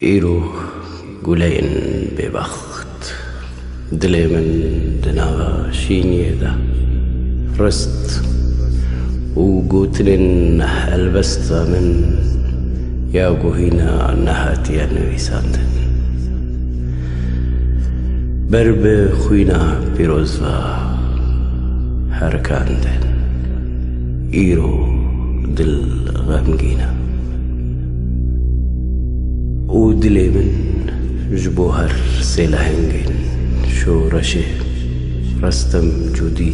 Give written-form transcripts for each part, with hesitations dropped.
ایرو گلین ببخت دل من دناغا شینیه ده رست و گوتلین البستا من یا گوهینا نهاتیا نویساندن برب خوینا پیروز و هرکاندن ایرو دل غمگینا و دلی من جبو هر سیلهنگین شورشه رستم جودی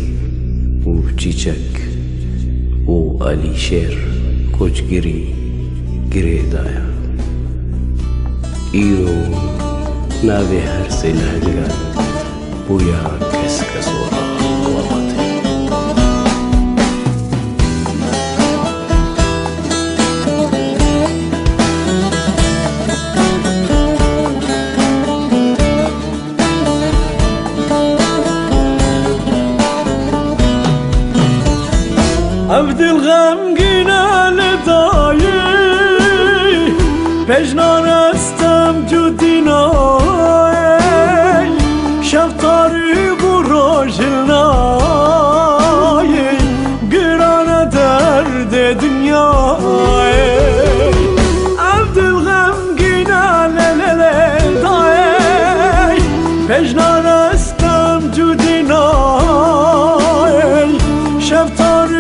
و چیچک و علی شیر کوچگیری گره دایا ایرو ناوی هر سیلهنگان بویا کس کسورا قوامته عبد الغمگینه لدایی پجنان استم جدینای شفتاری بروجلنای گران درد دنیای عبد الغمگینه لدایی پجنان استم جدینای شفتاری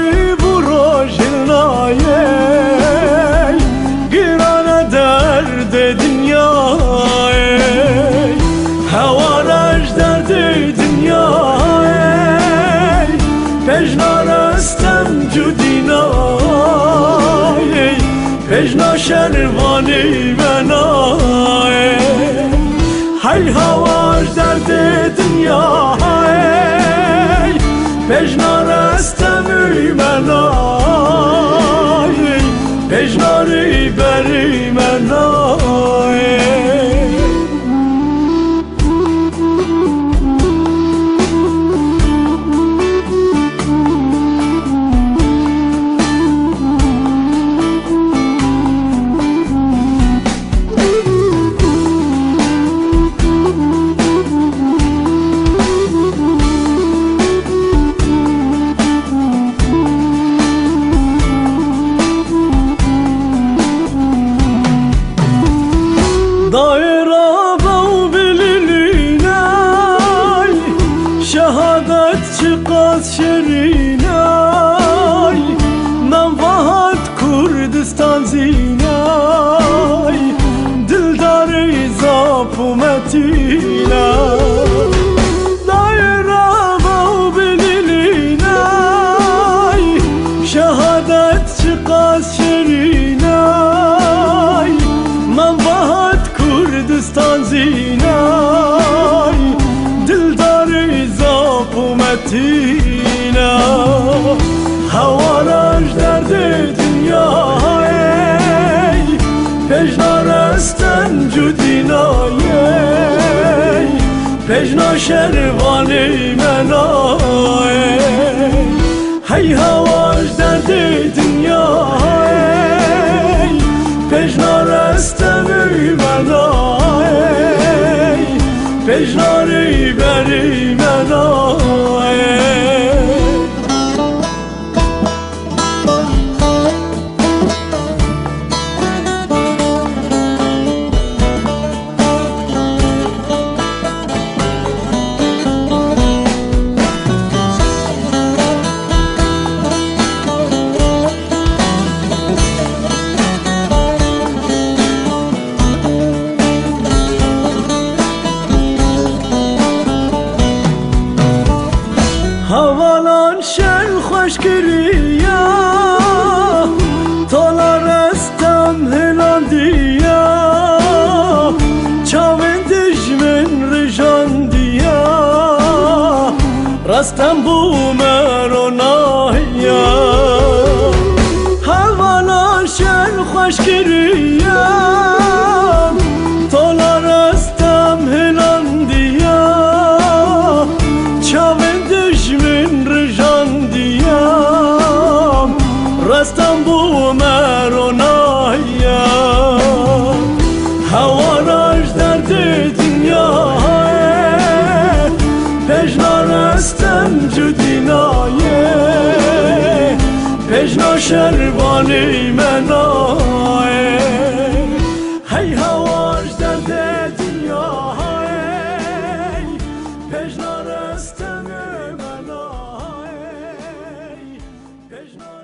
گران درد دنیای هوارش درد دنیای پجنان استم جدینای پجنا شروانی منای های هوارش درد دنیای پجنان استم منای پجناری بری منای دایره باو بلیلینای شهادت چقدر شرینای من وحد کردستان زینای دلداری زاپ و متینای دایره باو بلیلینای شهادت چقدر شرینای من وحد کردستان زینای دلداری زاپ و متینا هوارش درد دنیای پجنان استن جدینای پجنا شروانی منای هی هوارش درد دنیای پجنان استن منای پجناری بری منای هوالان شل خوش کریا تولار استم هلاندیا چاوین دجمن رجاندیا رستم بومر و ناهیا هوالان شل خوش کریا تولار استم هلاندیا چاوین رستم بومر و ناهیا هوا دینایه پژنا شربانی منای هی هواش در دنیای پژنا رستم منای پژنا